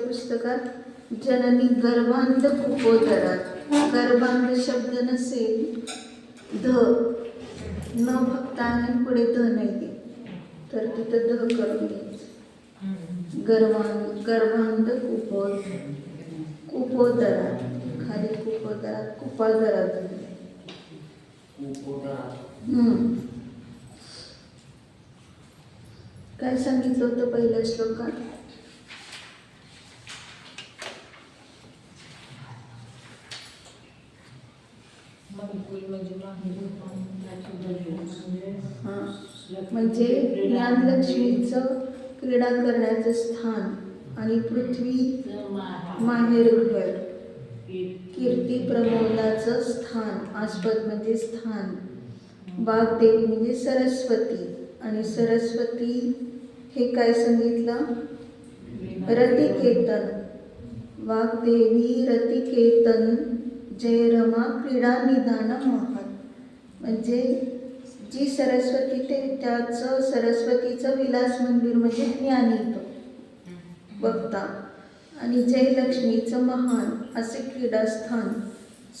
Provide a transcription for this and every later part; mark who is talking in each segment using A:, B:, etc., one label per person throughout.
A: पुस्तकात जननी गर्भांध कुपोदरात, गर्भांध शब्द नसेल, ध न फक्त आणि पुढे ध नाही तर तिथं ध करून घ्यायचं. गर्भांध कुपोदरात, खाली कुपोदरात, कुपादरात. काय सांगितलं होतं पहिल्या श्लोकात? म्हणजे ज्ञानलक्ष्मीचं क्रीडा करण्याचं स्थान आणि पृथ्वी माहेरघर, कीर्ती प्रमोदाचं स्थान, आस्पद म्हणजे स्थान, वाग्देवी म्हणजे सरस्वती, आणि सरस्वती हे काय सांगितलं? रतिकेतन. वाग्देवी रतिकेतन जय रमा क्रीडा निधान महत्. म्हणजे जी सरस्वती ते त्याचं सरस्वतीचं विलास मंदिर म्हणजे ज्ञान येतो बघता, आणि जयलक्ष्मीचं महान असे क्रीडास्थान,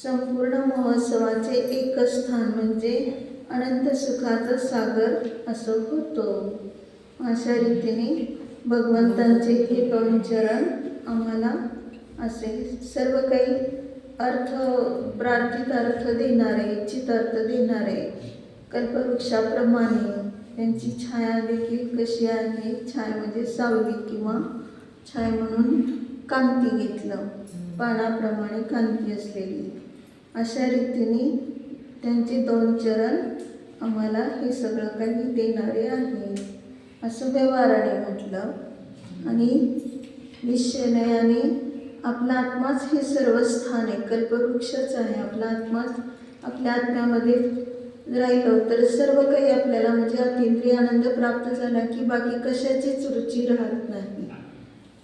A: संपूर्ण महोत्सवाचे एकच स्थान म्हणजे अनंत सुखाचा सागर असं होतं. अशा रीतीने भगवंतांचे हे दोन चरण आम्हाला असे सर्व काही अर्थ, प्रार्थित अर्थ देणारे, इच्छित अर्थ देणारे, कल्पवृक्षाप्रमाणे त्यांची छाया देखील कशी आहे, छाया म्हणजे सावली किंवा छाया म्हणून कांती घेतलं, पानाप्रमाणे कांती असलेली, अशा रीतीने त्यांचे दोन चरण आम्हाला हे सगळं काही देणारे आहे असं व्यवहाराने म्हटलं. आणि निश्चयाने आपला आत्माच हे सर्व स्थान आहे, कल्पवृक्षच आहे. आपला आत्माच आपल्या आत्म्यामध्ये राहिलो तर सर्व काही आपल्याला म्हणजे अतिंद्रिय आनंद प्राप्त झाला की बाकी कशाचीच रुची राहत नाही.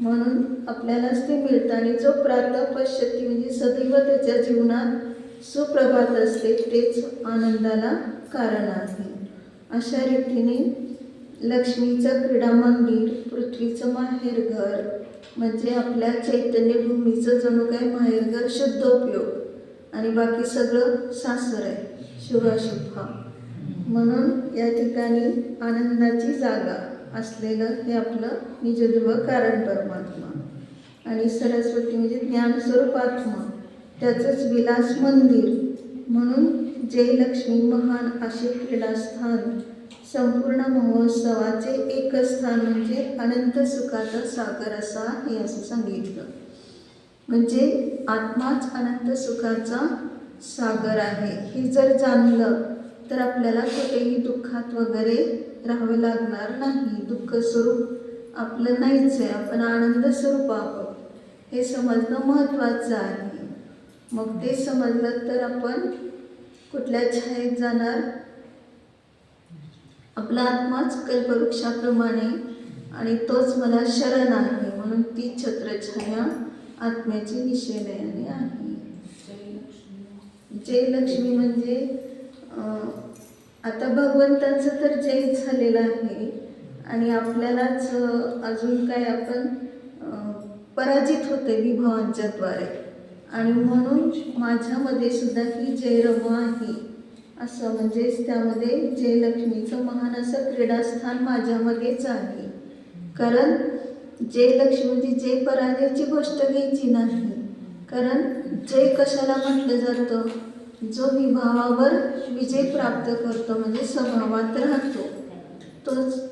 A: म्हणून आपल्यालाच ते मिळतं, आणि जो प्रातः पश्यती म्हणजे सदैव त्याच्या जीवनात सुप्रभात असते तेच आनंदाला कारण आहे. अशा रीतीने लक्ष्मीचं क्रीडा मंदिर, पृथ्वीचं माहेरघर म्हणजे आपल्या चैतन्यभूमीचं जणू काय माहेरघर, शुद्धोपयोग, आणि बाकी सगळं सासर आहे, शुभाशुभ. म्हणून या ठिकाणी आनंदाची जागा असलेलं हे आपलं निजध्रुव कारण परमात्मा, आणि सरस्वती म्हणजे ज्ञानस्वरूप आत्मा, त्याचंच विलास मंदिर. म्हणून जयलक्ष्मी महान असे क्रीडास्थान, संपूर्ण महोत्सवाचे एकच स्थान म्हणजे अनंत सुखाचा सागर असा आहे असं सांगितलं. म्हणजे आत्माच अनंत सुखाचा सागर आहे हे जर जाणलं तर आपल्याला कुठेही दुःखात वगैरे राहावे लागणार नाही. दुःख स्वरूप आपलं नाहीच आहे, आपण आनंद स्वरूप आहोत हे समजणं महत्त्वाचं आहे. मग ते समजलं तर आपण कुठल्या छायेत जाणार? आपला आत्माच कल्पवृक्षाप्रमाणे आणि तोच मला शरण आहे म्हणून ती छत्रछाया आत्म्याची निश्चयाने आहे. जय लक्ष्मी म्हणजे आता भगवंतांचं तर जय झालेलं आहे आणि आपल्यालाच अजून काय आपण पराजित होते विभावांच्या द्वारे आणि म्हणून माझ्यामध्ये सुद्धा ही जयरम आहे असं म्हणजेच त्यामध्ये जयलक्ष्मीचं महान असं क्रीडास्थान माझ्यामध्येच आहे. कारण जयलक्ष्मी म्हणजे जय पराजयाची गोष्ट घ्यायची नाही. कारण जय कशाला म्हटलं जातं? जो विभावावर विजय प्राप्त करतो म्हणजे स्वभावात राहतो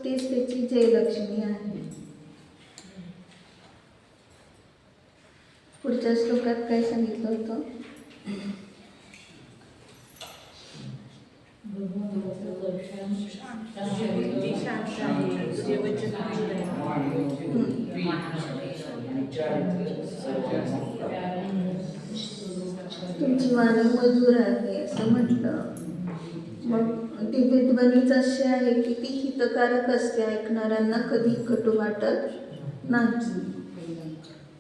A: तेच त्याची जयलक्ष्मी आहे. पुढच्या श्लोकात काय सांगितलं होतं? तुमची वाणी मधुर आहे असं म्हटलं. मग दिव्यध्वनीच असे आहे की ती हितकारक असते, ऐकणाऱ्यांना कधी कटू वाटत नाही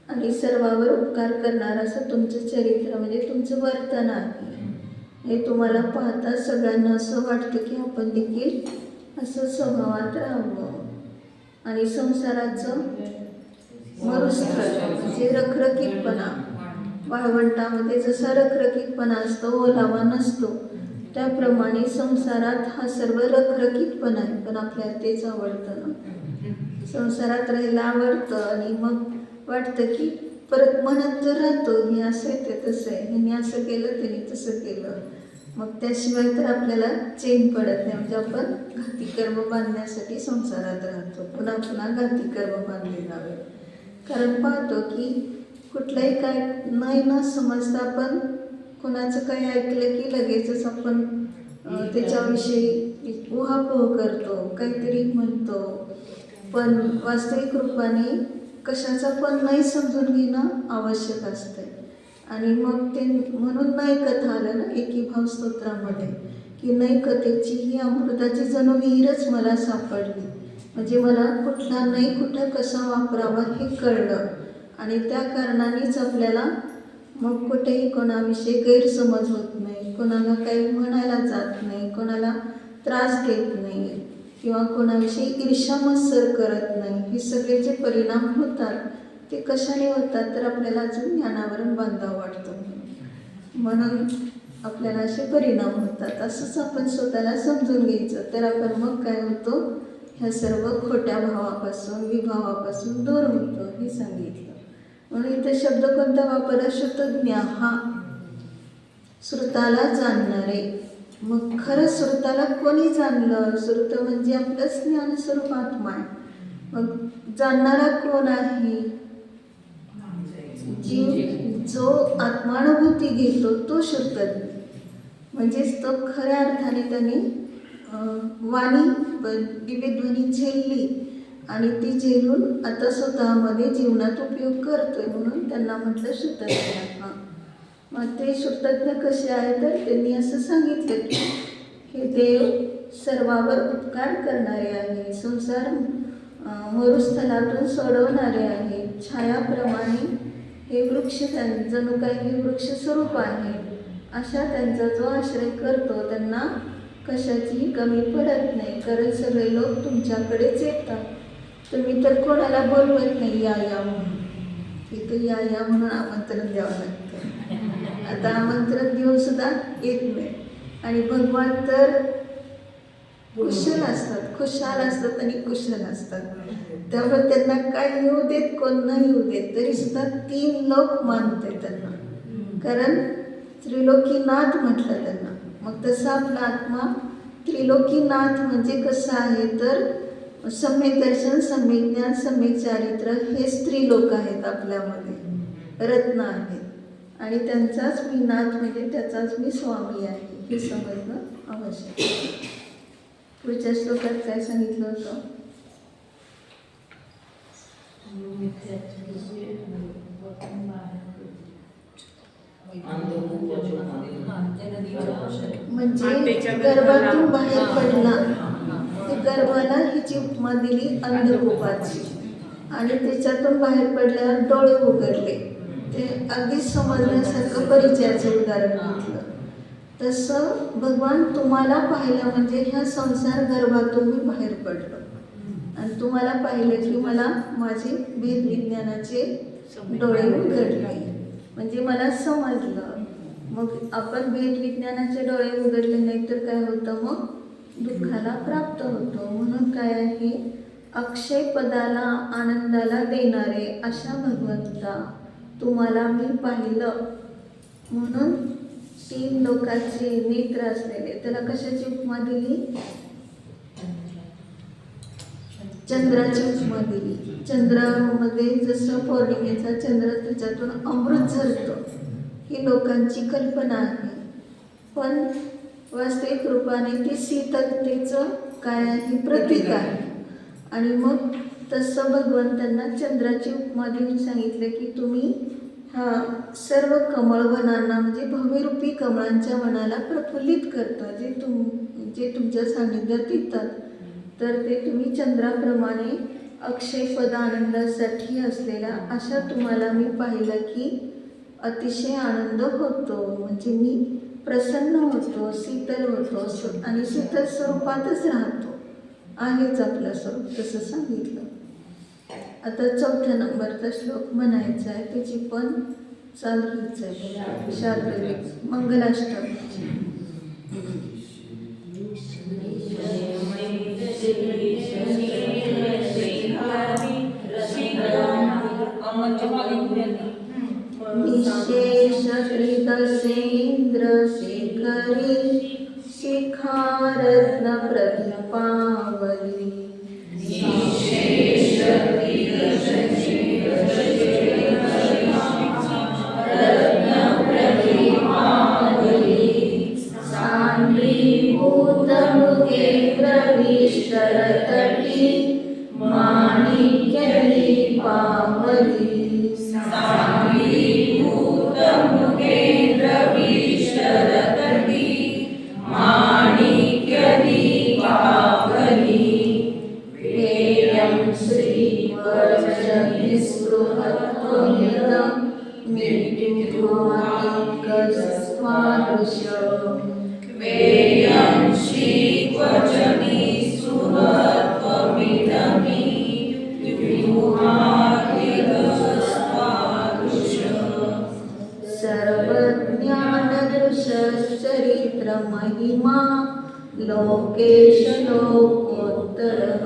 A: आणि सर्वावर उपकार करणार असं तुमचं चरित्र म्हणजे तुमचं वर्तन आहे. हे तुम्हाला पाहता सगळ्यांना असं वाटतं की आपण देखील असं स्वभावात राहावं. आणि संसाराचं मरुस्थळ म्हणजे रखरखीतपणा, वाळवंटामध्ये जसा रखरखीतपणा असतो, ओलावा नसतो, त्याप्रमाणे संसारात हा सर्व रखरखीतपणा आहे. पण आपल्याला तेच आवडतं ना, संसारात राहायला आवडतं आणि मग वाटतं की परत म्हणत तर राहतो हे असं आहे ते तसं आहे, ह्यांनी असं केलं त्यांनी तसं केलं. मग त्याशिवाय तर आपल्याला चैन पडत नाही. म्हणजे आपण घाती कर्म बांधण्यासाठी संसारात राहतो, पुन्हा पुन्हा घाती कर्म बांधले जावे. कारण पाहतो की कुठलंही काय नाही न समजता आपण कोणाचं काही ऐकलं की लगेचच आपण त्याच्याविषयी उहापोह करतो, काहीतरी म्हणतो. पण वास्तविक रूपाने कशाचा पण नाही समजून घेणं आवश्यक असतं. आणि मग ते म्हणून नाही कथा आलं ना एकीभाव स्तोत्रामध्ये की नाही कथेची ही अमृताची जणू विहीरच मला सापडली. म्हणजे मला कुठला नाही कुठं कसा वापरावा हे कळलं आणि त्या कारणानेच आपल्याला मग कुठेही कोणाविषयी गैरसमज होत नाही, कोणाला काही म्हणायला जात नाही, कोणाला त्रास देत नाही किंवा कोणाविषयी ईर्ष्या मत्सर करत नाही. हे सगळे जे परिणाम होतात ते कशाने होतात तर आपल्याला अजून ज्ञानावरून बांधावं वाटतं म्हणून आपल्याला असे परिणाम होतात. असंच आपण स्वतःला समजून घ्यायचं तर आपण मग काय होतो, ह्या सर्व खोट्या भावापासून विभावापासून दूर होतो हे सांगितलं. म्हणून इथे शब्द कोणता वापरला? श्रुतज्ञ, हा श्रुताला जाणणारे. मग खरं श्रुताला कोणी जाणलं? श्रुत म्हणजे आपलंच ज्ञानस्वरूप आत्मा आहे. मग जाणणारा कोण आहे? जो आत्मानुभूती घेतो तो श्रुतज्ञ. म्हणजेच तो खऱ्या अर्थाने त्याने वाणी दिव्यध्वनी झेलली आणि ती झेलून आता स्वतःमध्ये जीवनात उपयोग करतोय म्हणून त्यांना म्हटलं श्रुतज्ञ. मग ते श्रुतज्ञ कसे आहे तर त्यांनी असं सांगितलं की हे देव सर्वावर उपकार करणारे आहे, संसार मरुस्थलातून सोडवणारे आहे, छायाप्रमाणे हे वृक्ष जणू काही हे वृक्ष स्वरूप आहे. अशा त्यांचा जो आश्रय करतो त्यांना कशाची कमी पडत नाही. कारण सगळे लोक तुमच्याकडेच येतात, तुम्ही तर कोणाला बोलवत नाही या या म्हणून. तिथं या या म्हणून आमंत्रण द्यावं लागतं. आता आमंत्रण देऊन सुद्धा येत नाही आणि भगवान तर कुशल असतात, खुशाल असतात आणि कुशल असतात. त्यामुळे त्यांना काय येऊ देत कोण नाही येऊ देत तरी सुद्धा 3 लोक मानते त्यांना. कारण त्रिलोकीनाथ म्हटलं त्यांना. मग तसा आपला आत्मा त्रिलोकीनाथ म्हणजे कसं आहे तर सम्यक दर्शन, सम्यक ज्ञान, सम्यक चारित्र हेच त्रिलोक आहेत आपल्यामध्ये, रत्न आहेत आणि त्यांचाच मी नाथ म्हणजे त्याचाच मी स्वामी आहे हे समजणं आवश्यक आहे. पुढच्या श्लोकात काय सांगितलं होतं? म्हणजे गर्भातून बाहेर पडला, ते गर्भाला हिची उपमा दिली अंधकूपाची आणि त्याच्यातून बाहेर पडल्यावर डोळे उघडले. ते अगदीच समजण्यासारखं परिचयाचं उदाहरण घेतलं. तसं भगवान तुम्हाला पाहिलं म्हणजे ह्या संसार गर्भातून मी बाहेर पडलो आणि तुम्हाला पाहिलं की मला माझे भेद विज्ञानाचे डोळे उघडले, म्हणजे मला समजलं. मग आपण भेद विज्ञानाचे डोळे उघडले नाही तर काय होतं, मग दुःखाला प्राप्त होतो. म्हणून काय आहे, अक्षय पदाला आनंदाला देणारे अशा भगवंता तुम्हाला मी पाहिलं. म्हणून 3 लोकांचे नेत्र असलेले त्याला कशाची उपमा दिली? चंद्राची उपमा दिली. चंद्रामध्ये जसं पौर्णिमेचा चंद्र त्याच्यातून अमृत झरतो ही लोकांची कल्पना आहे, पण वास्तविक रूपाने ती शीतलतेचं काय आहे, प्रतीक आहे. आणि मग तसं भगवंतांना चंद्राची उपमा देऊन सांगितलं की तुम्ही हा सर्व कमळवनांना म्हणजे भव्यरूपी कमळांच्या वनाला प्रफुल्लित करता. जे तुमच्या सान्निध्यात येतात तर ते तुम्ही चंद्राप्रमाणे अक्षय पद आनंदासाठी असलेल्या अशा तुम्हाला मी पाहिलं की अतिशय आनंद होतो, म्हणजे मी प्रसन्न होतो, शीतल होतो आणि शीतल स्वरूपातच राहतो, आहेच आपलं स्वरूप, तसं सांगितलं. आता 4थ्या नंबरचा श्लोक म्हणायचा आहे, त्याची पण चाल हीच आहे, शार्दूल मंगलाष्टक. निशेष त्रिदशेन्द्र शेखरी शिखारत्न प्रतिपावली. तटी माणिक्य दीपावली. पेयं श्रीवचनिस्पृहत्वमिदं मृत्युमातिकस्त्वादृशम्. सर्वज्ञानदृशश्चरित्र महिमा लोकेश लोकोत्तरः.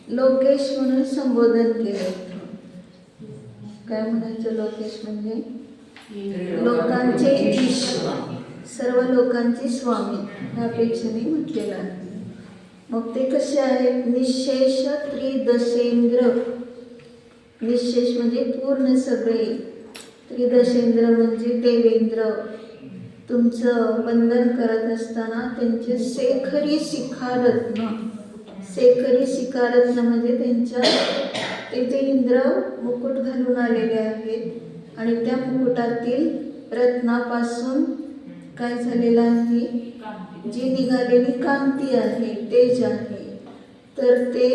A: लोकेश म्हणून संबोधन केलं. काय म्हणायचं लोकेश म्हणजे? लोकांचे ईश, सर्व लोकांचे स्वामी ह्यापेक्षाने म्हटलेलं आहे. मग ते कसे आहेत? निशेष त्रिदशेंद्र. निशेष म्हणजे पूर्ण सगळे, त्रिदशेंद्र म्हणजे देवेंद्र. तुमचं वंदन करत असताना त्यांचे शेखरी शिखारत्न. शेखरी शिखारत्न म्हणजे त्यांच्या ते जे इंद्र मुकुट घालून आलेले आहेत आणि त्या मुकुटातील रत्नापासून काय झालेलं आहे, जी निघालेली कांती आहे, तेज आहे, तर ते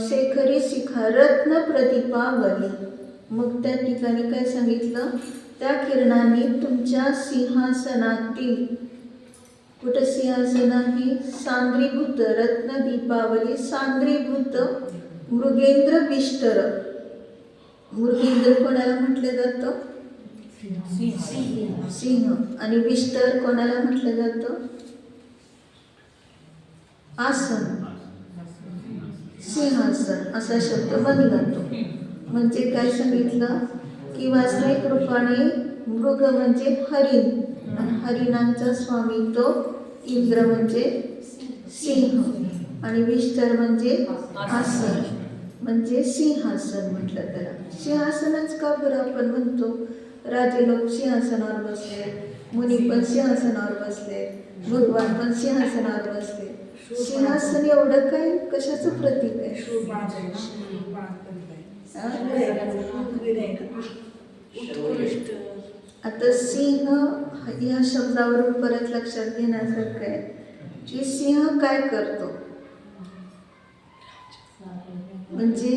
A: शेखरी शिखा रत्न प्रदीपावली. मग त्या ठिकाणी काय सांगितलं, त्या किरणाने तुमच्या सिंहासनातील, कुठं सिंहासन आहे, सांद्रीभूत रत्न दीपावली सांद्रीभूत मृगेंद्र विष्टर. मृगेंद्र कोणाला म्हटलं जातं, सिंह. आणि विष्टर कोणाला म्हटलं जातं, आसन, सिंहासन असा शब्द बनला तो. म्हणजे काय सांगितलं की वास्तविक रूपाने मृग म्हणजे हरिण, आणि हरिणांचा स्वामी तो इंद्र म्हणजे सिंह, आणि विष्टर म्हणजे आसन म्हणजे सिंहासन म्हटलं त्याला. सिंहासनच का बरं आपण म्हणतो, राजे लोक सिंहासनावर बसले, मुनी पण सिंहासनावर बसले, भगवान पण सिंहासनावर बसले. सिंहासन एवढं काय कशाचं प्रतीक आहे, आता सिंह या शब्दावरून परत लक्षात घेण्यासारखं आहे की सिंह काय करतो, म्हणजे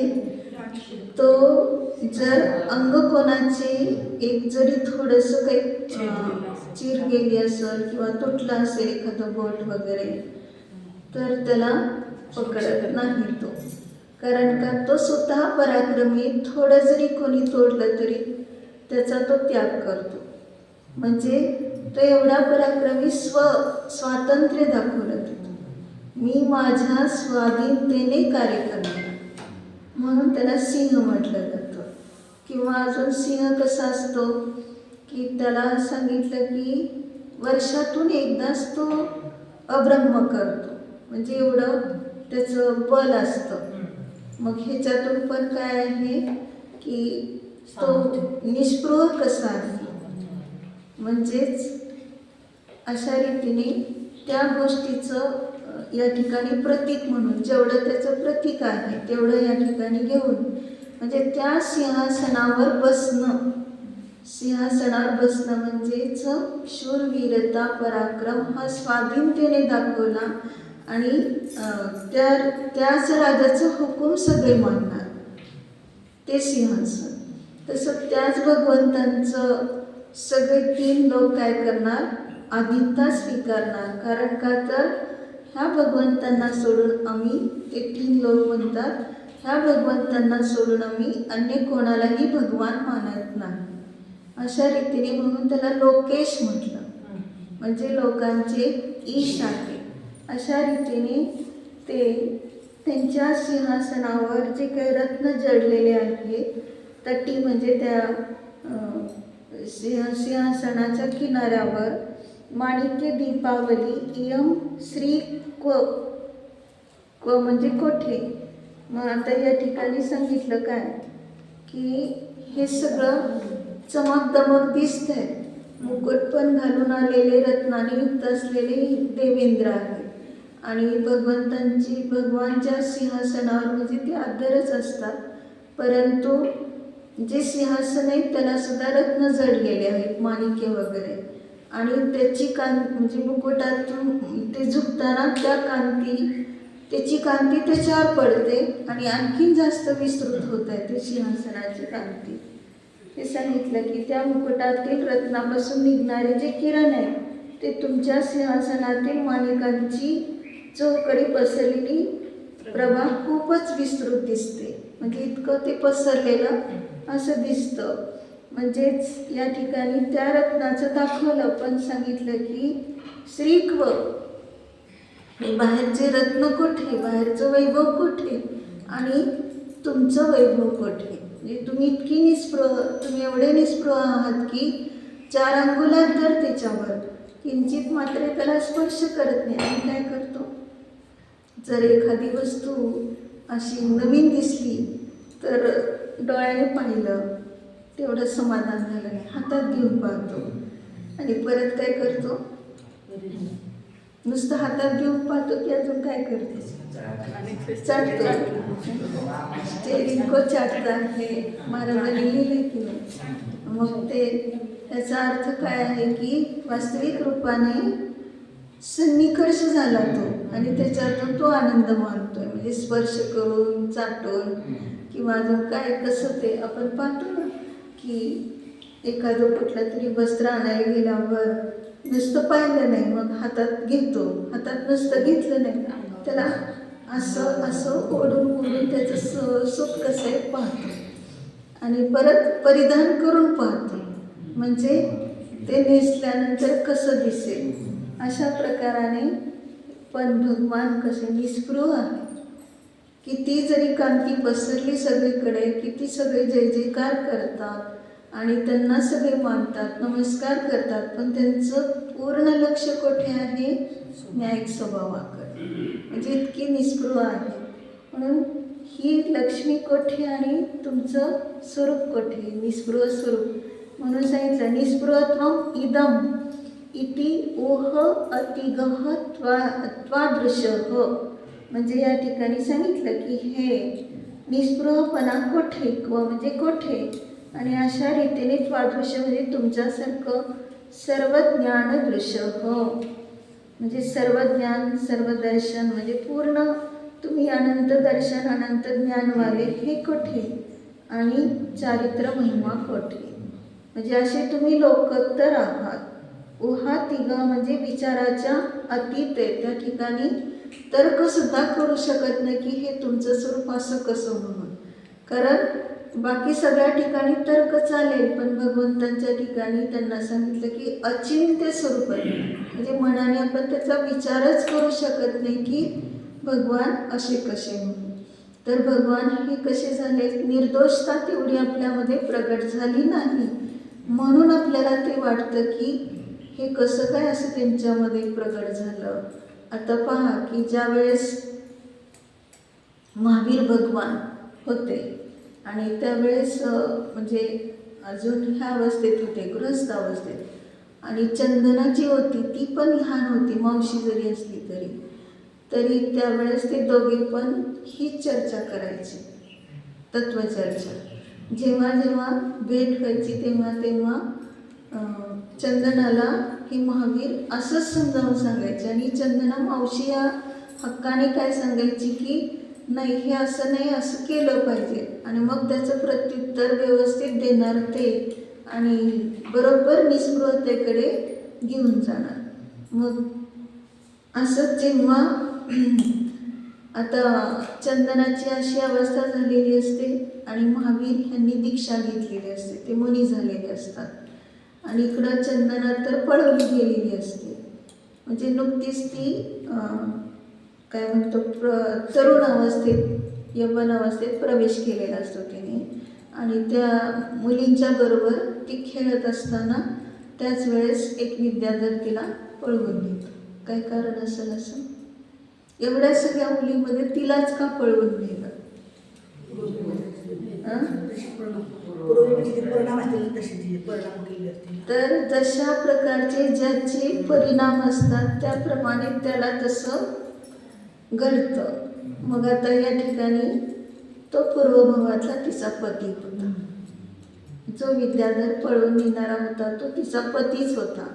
A: तो जर अंग कोणाचे एक जरी थोडंसं काही चीर गेली असेल किंवा तुटलं असेल एखादं बोट वगैरे, तर त्याला पकडत नाही तो, कारण का तो स्वतः पराक्रमी, थोडं जरी कोणी तोडलं तरी त्याचा तो त्याग करतो. म्हणजे तो एवढा पराक्रमी स्वातंत्र्य दाखवलं तिथं, मी माझ्या स्वाधीनतेने कार्य करणार, म्हणून त्याला सिंह म्हटलं जातं. किंवा अजून सिंह कसा असतो की त्याला सांगितलं की वर्षातून एकदाच तो अब्रह्म करतो, म्हणजे एवढं त्याचं बल असतं. मग ह्याच्यातून पण काय आहे की तो निष्पृह कसा आहे, म्हणजेच अशा रीतीने त्या गोष्टीचं या ठिकाणी प्रतीक म्हणून जेवढं त्याचं प्रतीक आहे तेवढं या ठिकाणी घेऊन, म्हणजे त्या सिंहासनावर बसणं, सिंहासनावर बसणं म्हणजेच शूरवीरता पराक्रम हा स्वाधीनतेने दाखवला, आणि त्याच राजाचं हुकूम सगळे मानणार, ते सिंहासन. तसं त्याच भगवंतांचं सगळे 3 लोक काय करणार, आधीनता स्वीकारणार. कारण का तर ह्या भगवंतांना सोडून आम्ही, ते 3 लोक म्हणतात, ह्या भगवंतांना सोडून आम्ही अन्य कोणालाही भगवान मानत नाही, अशा रीतीने. म्हणून त्याला लोकेश म्हटलं, म्हणजे लोकांचे ईश आहे. अशा रीतीने ते त्यांच्या सिंहासनावर जे काही रत्न जडलेले आहेत, तटी म्हणजे त्या सिंहासनाच्या किनाऱ्यावर माणिक्य दीपावली इयम श्री क्व म्हणजे कोठे. मग आता या ठिकाणी सांगितलं काय की हे सगळं चमकदमक दिसतंय, मुकुट पण घालून आलेले रत्नाने युक्त असलेले देवेंद्र आहे, आणि भगवानच्या सिंहासनावर म्हणजे ते अद्दरच असतात, परंतु जे सिंहासन आहे त्याला सुद्धा रत्न जडलेले आहेत, माणिक्य वगैरे, आणि त्याची म्हणजे मुकुटातून ते झुकताना त्याची कांती त्याच्यावर पडते आणि आणखीन जास्त विस्तृत होत आहे ते सिंहासनाची कांती. हे सांगितलं की त्या मुकुटातील रत्नापासून निघणारे जे किरण आहे ते तुमच्या सिंहासनातील माणिकांची चौकडी पसरलेली प्रभा खूपच विस्तृत दिसते, म्हणजे इतकं ते पसरलेलं असं दिसतं. म्हणजेच या ठिकाणी त्या रत्नाचं दाखवलं, पण सांगितलं की श्रीक्व, बाहेरचे रत्न कोठे, बाहेरचं वैभव कोठे आणि तुमचं वैभव कोठे. म्हणजे तुम्ही इतकी निस्पृह, तुम्ही एवढे निस्पृह आहात की 4 अंगुलात जर त्याच्यावर किंचित मात्र त्याला स्पर्श करत नाही. आम्ही काय करतो, जर एखादी वस्तू अशी नवीन दिसली तर डोळ्याने पाहिलं तेवढं समाधान झालं नाही, हातात घेऊन पाहतो आणि परत काय करतो, नुसतं हातात घेऊन पाहतो की अजून काय करते, चाटतो. स्टेरिंग को चाटता हे महाराजांनी लिहिले की नाही. मग ते त्याचा अर्थ काय आहे की वास्तविक रूपाने सन्निकर्ष झाला तो आणि त्याच्यातून तो आनंद मानतोय. म्हणजे स्पर्श करून चाटून किंवा अजून काय कसं ते आपण पाहतो ना की एखादं कुठलं तरी वस्त्र आणायला गेल्यावर नुसतं पाहिलं नाही, मग हातात घेतो, हातात नुसतं घेतलं नाही, त्याला असं असं ओढून ओढून त्याचं सुख कसं आहे पाहतो आणि परत परिधान करून पाहतो, म्हणजे ते नेसल्यानंतर कसं दिसेल. अशा प्रकाराने पण भगवान कसे निस्पृह आहे. किती जरी कांती पसरली सगळीकडे, किती सगळे जय जयकार करतात आणि त्यांना सगळे मानतात, नमस्कार करतात, पण त्यांचं पूर्ण लक्ष कुठे आहे? न्यायिक स्वभावाकडे. म्हणजे इतकी निस्पृह आहे. म्हणून ही लक्ष्मी कोठे आणि तुमचं स्वरूप कोठे? निस्पृह स्वरूप. म्हणून सांगितलं निस्पृहत्वम इदम इति ओह अतिगह त्वादृशः. म्हणजे या ठिकाणी सांगितलं की हे निस्पृहपणा कोठे म्हणजे कोठे, आणि अशा रीतीने त्वादृश्य म्हणजे तुमच्यासारखं सर्व ज्ञान दृश्य म्हणजे सर्व ज्ञान सर्व दर्शन म्हणजे पूर्ण तुम्ही अनंत दर्शन अनंत ज्ञानवाले हे कोठे आणि चारित्र महिमा कोठे. म्हणजे असे तुम्ही लोकोत्तर आहात. उहा तिघा म्हणजे विचाराच्या अतीत आहे. त्या ठिकाणी तर्कसुद्धा करू शकत नाही की हे तुमचं स्वरूप असं कसं म्हणून. कारण बाकी सगळ्या ठिकाणी तर्क चालेल, पण भगवंतांच्या ठिकाणी त्यांना सांगितलं की अचिंत्य स्वरूप आहे. म्हणजे मनाने आपण त्याचा विचारच करू शकत नाही की भगवान असे कसे म्हणून. तर भगवान हे कसे झाले? निर्दोषता तेवढी आपल्यामध्ये प्रगट झाली नाही, म्हणून आपल्याला ते वाटतं की हे कसं काय असं त्यांच्यामध्ये प्रगट झालं. आता पहा की ज्या वेळेस महावीर भगवान होते आणि त्यावेळेस म्हणजे अजून ह्या अवस्थेत होते, गृहस्थ अवस्थेत, आणि चंदना जी होती ती पण लहान होती, मावशी जरी असली तरी त्यावेळेस ते दोघे पण हीच चर्चा करायची, तत्वचर्चा. जेव्हा जेव्हा भेट व्हायची तेव्हा चंदनाला ही महावीर असंच समजावून सांगायचे आणि चंदना मावशी या हक्काने काय सांगायची की नाही हे असं नाही, असं केलं पाहिजे, आणि मग त्याचं प्रत्युत्तर व्यवस्थित देणार ते आणि बरोबर निस्पृहतेकडे घेऊन जाणार. मग असं जेव्हा आता चंदनाची अशी अवस्था झालेली असते आणि महावीर यांनी दीक्षा घेतलेली असते, ते मुनी झालेले असतात आणि इकडं चंदना तर पळवली गेलेली असते. म्हणजे नुकतीच ती काय म्हणतो तरुण अवस्थेत यौवन अवस्थेत प्रवेश केलेला असतो तिने, आणि त्या मुलींच्या बरोबर ती खेळत असताना त्याच वेळेस एक विद्याधर तिला पळवून नेतो. काय कारण असेल असं? एवढ्या सगळ्या मुलीमध्ये तिलाच का पळवून नेलं? तर जशा प्रकारचे ज्याचे परिणाम असतात त्याप्रमाणे त्याला तसं घडतं. मग आता या ठिकाणी तो पूर्वभवातला तिचा पती होता, जो विद्याधर पळवून नेणारा होता तो तिचा पतीच होता.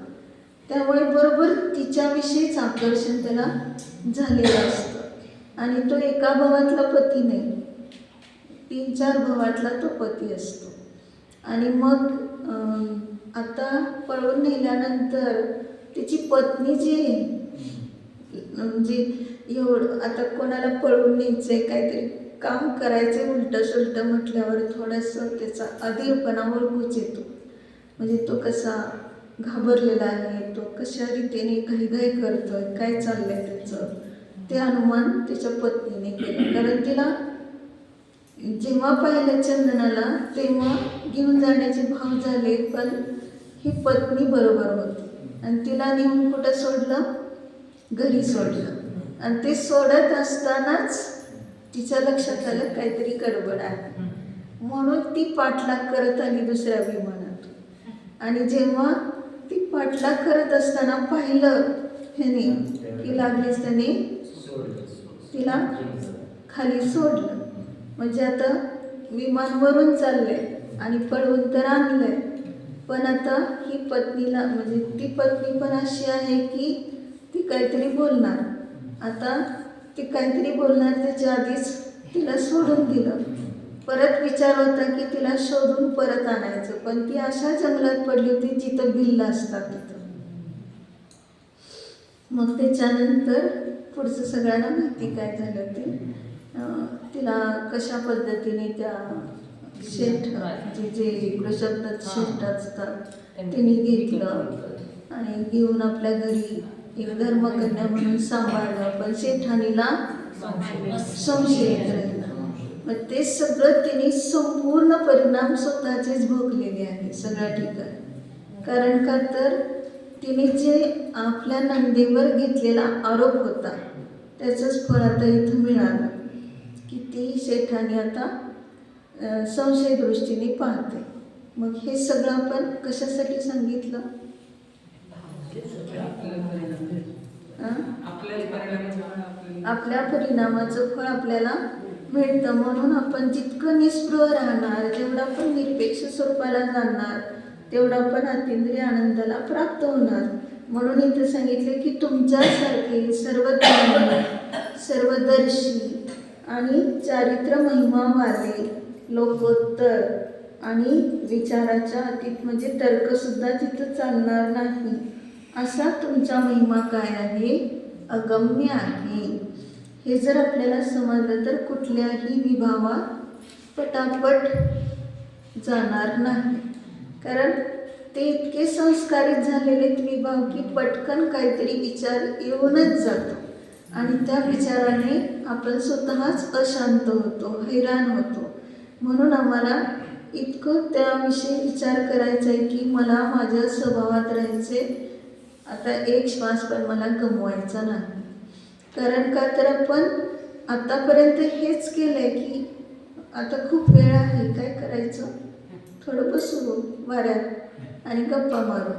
A: त्यामुळे बरोबर तिच्याविषयीच आकर्षण त्याला झालेलं असतं आणि तो एका भवातला पती नाही, 3-4 भवातला तो पती असतो. आणि मग आता पळवून नेल्यानंतर तिची पत्नी जी म्हणजे एवढं आता कोणाला पळवून न्यायचं आहे, काहीतरी काम करायचं उलटं सुलटं म्हटल्यावर थोडंसं त्याचा अधीरपणा ओळखूच येतो. म्हणजे तो कसा घाबरलेला आहे, तो कशा रीतीने घाईघाई करतोय, काय चाललंय त्याचं, ते अनुमान त्याच्या पत्नीने केलं. कारण तिला जेव्हा पाहिलं चंदनाला तेव्हा घेऊन जाण्याचे भाव झाले, पण ही पत्नी बरोबर होती आणि तिला नेऊन कुठं सोडलं? घरी सोडलं. आणि ते सोडत असतानाच तिच्या लक्षात आलं काहीतरी गडबड आहे, म्हणून ती पाठलाग करत आली दुसऱ्या विमानातून. आणि जेव्हा ती पाठलाग करत असताना पाहिलं ह्याने की लागलीच त्याने तिला खाली सोडलं. म्हणजे आता विमानवरून चाललंय आणि पळवून तर आणलंय, पण आता ही पत्नीला म्हणजे ती पत्नी पण अशी आहे की ती काहीतरी बोलणार. आता ती काहीतरी बोलणार त्याच्या आधीच तिला सोडून दिलं. परत विचार होता की तिला शोधून परत आणायचं, पण ती अशा जंगलात पडली होती जिथं भिल्ल असतात तिथं. मग त्याच्यानंतर पुढचं सगळ्यांना माहिती काय झालं ते. तिला कशा पद्धतीने त्या शेठ जे वृषभदत्त शेठ असतात त्यांनी घेतलं आणि घेऊन आपल्या घरी एक धर्मकन्या म्हणून सांभाळलं, पण शेठाणीला संशय येत राहिला. मग ते सगळं तिने संपूर्ण परिणाम स्वतःचेच भोगलेले आहे सगळ्या ठिकाणी. कारण का तर तिने जे आपल्या नंदेवर घेतलेला आरोप होता त्याचंच फळ आता इथं मिळालं की ती शेठाणी आता संशय दृष्टीने पाहते. मग हे सगळं आपण कशासाठी सांगितलं? आपल्या परिणामाचं फळ आपल्याला मिळतं, म्हणून आपण जितकं निस्पृह राहणार, जेवढा आपण निरपेक्ष स्वरूपाला जाणणार, तेवढा आपण अतींद्रिय आनंदाला प्राप्त होणार. म्हणून इथं सांगितले की तुमच्यासारखे सर्वज्ञानी, सर्वदर्शी आणि चारित्र महिमावाले, लोकोत्तर आणि विचाराच्या अतीत म्हणजे तर्कसुद्धा तिथं चालणार नाही, असा तुमचा महिमा काय आहे? अगम्य आहे. हे जर आपल्याला समजलं तर कुठल्याही विभावात पटापट जाणार नाही. कारण ते इतके संस्कारित झालेले विभाव की पटकन काहीतरी विचार येऊनच जातो आणि त्या विचाराने आपण स्वतःच अशांत होतो, हैराण होतो. म्हणून आम्हाला इतकं त्याविषयी विचार करायचा आहे की मला माझ्या स्वभावात राहायचे, आता एक श्वास पण मला गमवायचा नाही. कारण का तर आपण आतापर्यंत हेच केलं आहे की आता खूप वेळ आहे, काय करायचं, थोडं बसू वाऱ्यात आणि गप्पा मारू.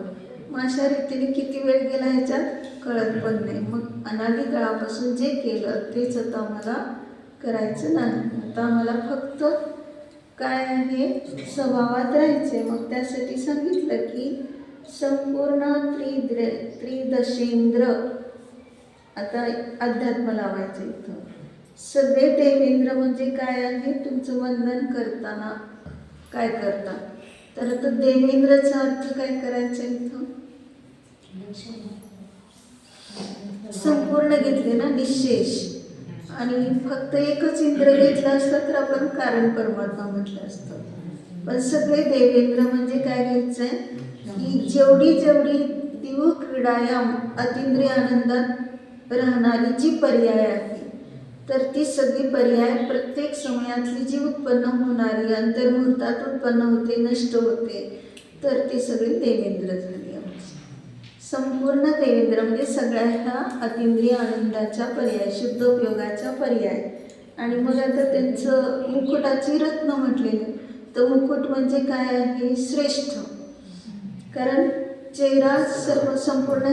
A: मग अशा रीतीने किती वेळ गेला ह्याच्यात कळत पण नाही. मग अनादी काळापासून जे केलं तेच आता आम्हाला करायचं नाही. आता आम्हाला फक्त काय आहे, स्वभावात राहायचे. मग त्यासाठी सांगितलं की संपूर्ण त्रिदशेंद्र, आता अध्यात्म लावायचं इथं. सगळे देवेंद्र म्हणजे काय आहे, तुमचं वंदन करताना काय करता, तर आता देवेंद्रचा अर्थ काय करायचा इथं? संपूर्ण घेतले ना, निशेष. आणि फक्त एकच इंद्र घेतला असतं तर आपण कारण परमात्मा म्हटलं असतं. पण सगळे देवेंद्र म्हणजे काय घ्यायचं आहे की जेवढी जेवढी दिव क्रीडायाम अतींद्रिय आनंदात राहणारी जी पर्याय आहे, तर ती सगळी पर्याय प्रत्येक समयातली जी उत्पन्न होणारी, अंतर्मुहूर्तात उत्पन्न होते, नष्ट होते, तर ती सगळी देवेंद्र झाली. संपूर्ण देवेंद्र म्हणजे सगळ्या ह्या अतींद्रिय आनंदाच्या पर्याय, शुद्ध उपयोगाच्या पर्याय. आणि मग आता त्यांचं मुकुटाची रत्न म्हटलेले, तर मुकुट म्हणजे काय आहे, श्रेष्ठ. कारण चेहरा सर्व संपूर्ण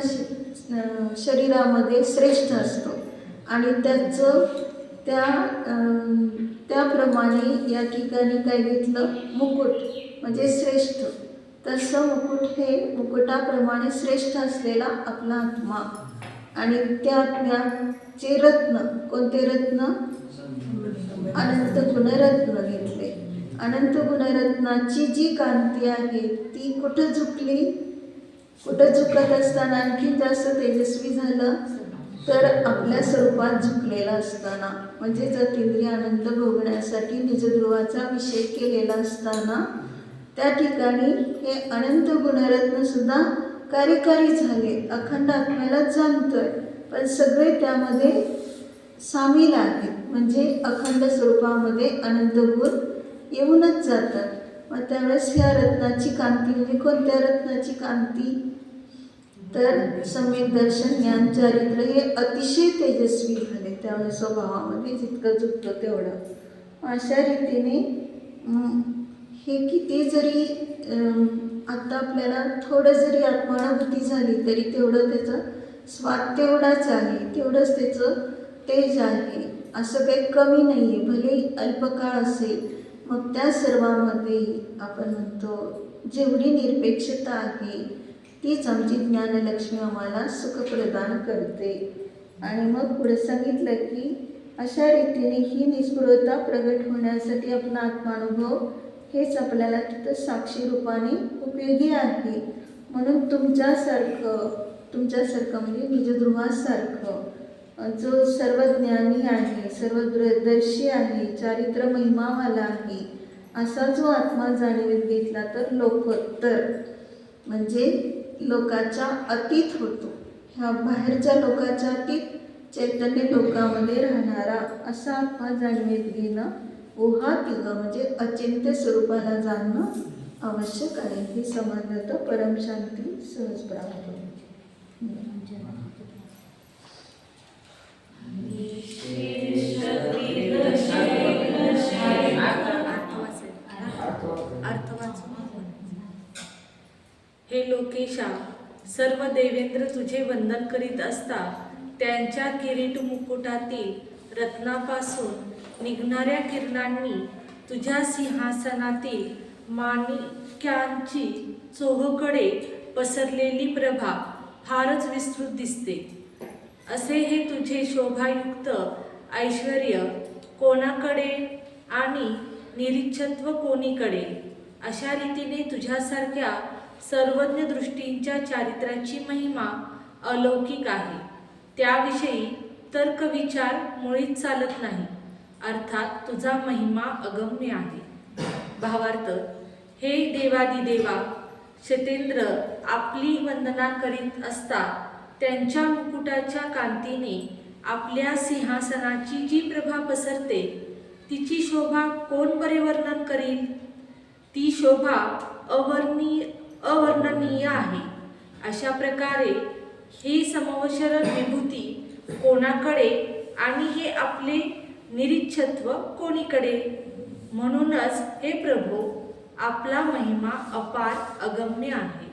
A: शरीरामध्ये श्रेष्ठ असतो आणि त्याचं त्याप्रमाणे या ठिकाणी काय घेतलं, मुकुट म्हणजे श्रेष्ठ. तसं मुकुट हे मुकुटाप्रमाणे श्रेष्ठ असलेला आपला आत्मा आणि त्या आत्म्याचे रत्न, कोणते रत्न? अनंत गुणरत्न घेतले. अनंत गुणरत्नाची जी कांती आहे ती कुठं झुकली, कुठं झुकत असताना आणखी जास्त तेजस्वी झालं, तर आपल्या स्वरूपात झुकलेला असताना, म्हणजे अतींद्रिय आनंद भोगण्यासाठी निजध्रुवाचा विषय केलेला असताना त्या ठिकाणी हे अनंत गुणरत्न सुद्धा कार्यकारी झाले. अखंड आत्म्याला जाणतोय, पण सगळे त्यामध्ये सामील आहेत. म्हणजे अखंड स्वरूपामध्ये अनंत गुण येऊनच जातात. मग त्यावेळेस ह्या रत्नाची कांती म्हणजे कोणत्या रत्नाची कांती, तर सम्यक दर्शन, ज्ञान, चारित्र्य हे अतिशय तेजस्वी झाले त्यावेळेस स्वभावामध्ये, जितकं झुकतं तेवढं. अशा रीतीने हे किती जरी आत्ता आपल्याला थोडं जरी आत्मानुभूती झाली तरी तेवढं त्याचं स्वाद तेवढाच आहे, तेवढंच त्याचं तेज आहे. असं काही कमी नाही आहे, भले अल्पकाळ असेल. मग त्या सर्वामध्ये आपण म्हणतो जेवढी निरपेक्षता आहे तीच आमची ज्ञानलक्ष्मी आम्हाला सुख प्रदान करते. आणि मग पुढे सांगितलं की अशा रीतीने ही निस्पृहता प्रगट होण्यासाठी आपला आत्मानुभव हेच आपल्याला तिथं साक्षी रूपाने उपयोगी आहे. म्हणून तुमच्यासारखं म्हणजे निजध्रुवासारखं जो सर्वज्ञानी आहे, सर्वदर्शी आहे, चारित्र महिमावाला आहे, असा जो आत्मा जाणीवेत घेतला तर लोकोत्तर म्हणजे लोकाच्या अतीत होतो. ह्या बाहेरच्या लोकाच्या अतीत चैतन्य लोकामध्ये राहणारा असा आत्मा जाणीवेत घेणं ऊहातीग म्हणजे अचिंत्य स्वरूपाला जाणणं आवश्यक आहे. हे समजलं परमशांती सहज प्राप्त होईल.
B: हे लोकेशा, सर्व देवेंद्र तुझे वंदन करीत असता त्यांच्या किरीट मुकुटातील रत्नापासून निघणाऱ्या किरणांनी तुझ्या सिंहासनातील माणिक्यांची चोहोकडे पसरलेली प्रभा फारच विस्तृत दिसते. असे हे तुझे शोभायुक्त ऐश्वर्य कोणाकडे आणि निरीच्छत्व कोणीकडे. अशा रीतीने तुझ्यासारख्या सर्वज्ञ दृष्टींच्या चारित्र्याची महिमा अलौकिक आहे. त्याविषयी तर्कविचार मुळीच चालत नाही. अर्थात तुझा महिमा अगम्य आहे. भावार्थ, हे देवादिदेवा शतेंद्र आपली वंदना करीत असता त्यांच्या मुकुटाच्या कांतीने आपल्या सिंहासनाची जी प्रभा पसरते तिची शोभा कोण बरे वर्णन करील. ती शोभा अवर्णनीय आहे. अशा प्रकारे ही समवशरण विभूती कोणाकडे आणि हे आपले निरीच्छत्व कोणीकडे. म्हणूनच हे प्रभू, आपला महिमा अपार अगम्य आहे.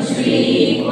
C: श्री